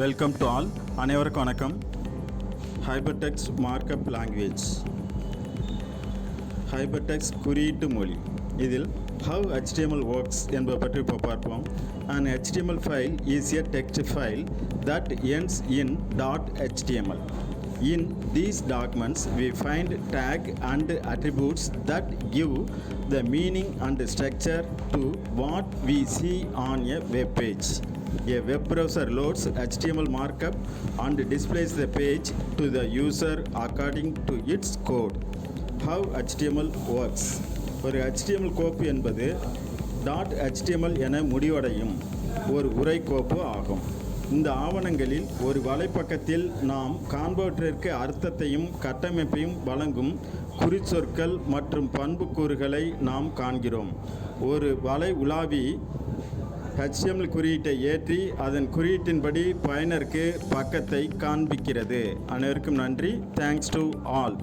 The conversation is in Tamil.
Welcome to all. அனைவருக்கும் வணக்கம். ஹைபர்டெக்ஸ்ட் மார்க்அப் லாங்குவேஜ், ஹைபர்டெக்ஸ்ட் குறியீட்டு மொழி. இதில் how HTML works என்பதை பற்றி இப்போ பார்ப்போம். An HTML file is a text file that ends in .html. In these documents we find tag and attributes that give the meaning and structure to what we see on a web page. A web browser loads HTML markup and displays the page to the user according to its code. How HTML works. ஒரு HTML கோப்பு என்பது .html என முடிவடையும் ஒரு உரை கோப்பு ஆகும். இந்த ஆவணங்களில் ஒரு வலைப்பக்கத்தில் நாம் காண்பவற்றிற்கு அர்த்தத்தையும் கட்டமைப்பையும் வழங்கும் குறிச்சொற்கள் மற்றும் பண்புக்கூறுகளை நாம் காண்கிறோம். ஒரு வலை உலாவி HTML குறியீட்டை ஏற்றி அதன் குறியீட்டின்படி பயனருக்கு பக்கத்தை காண்பிக்கிறது. அனைவருக்கும் நன்றி. Thanks to all.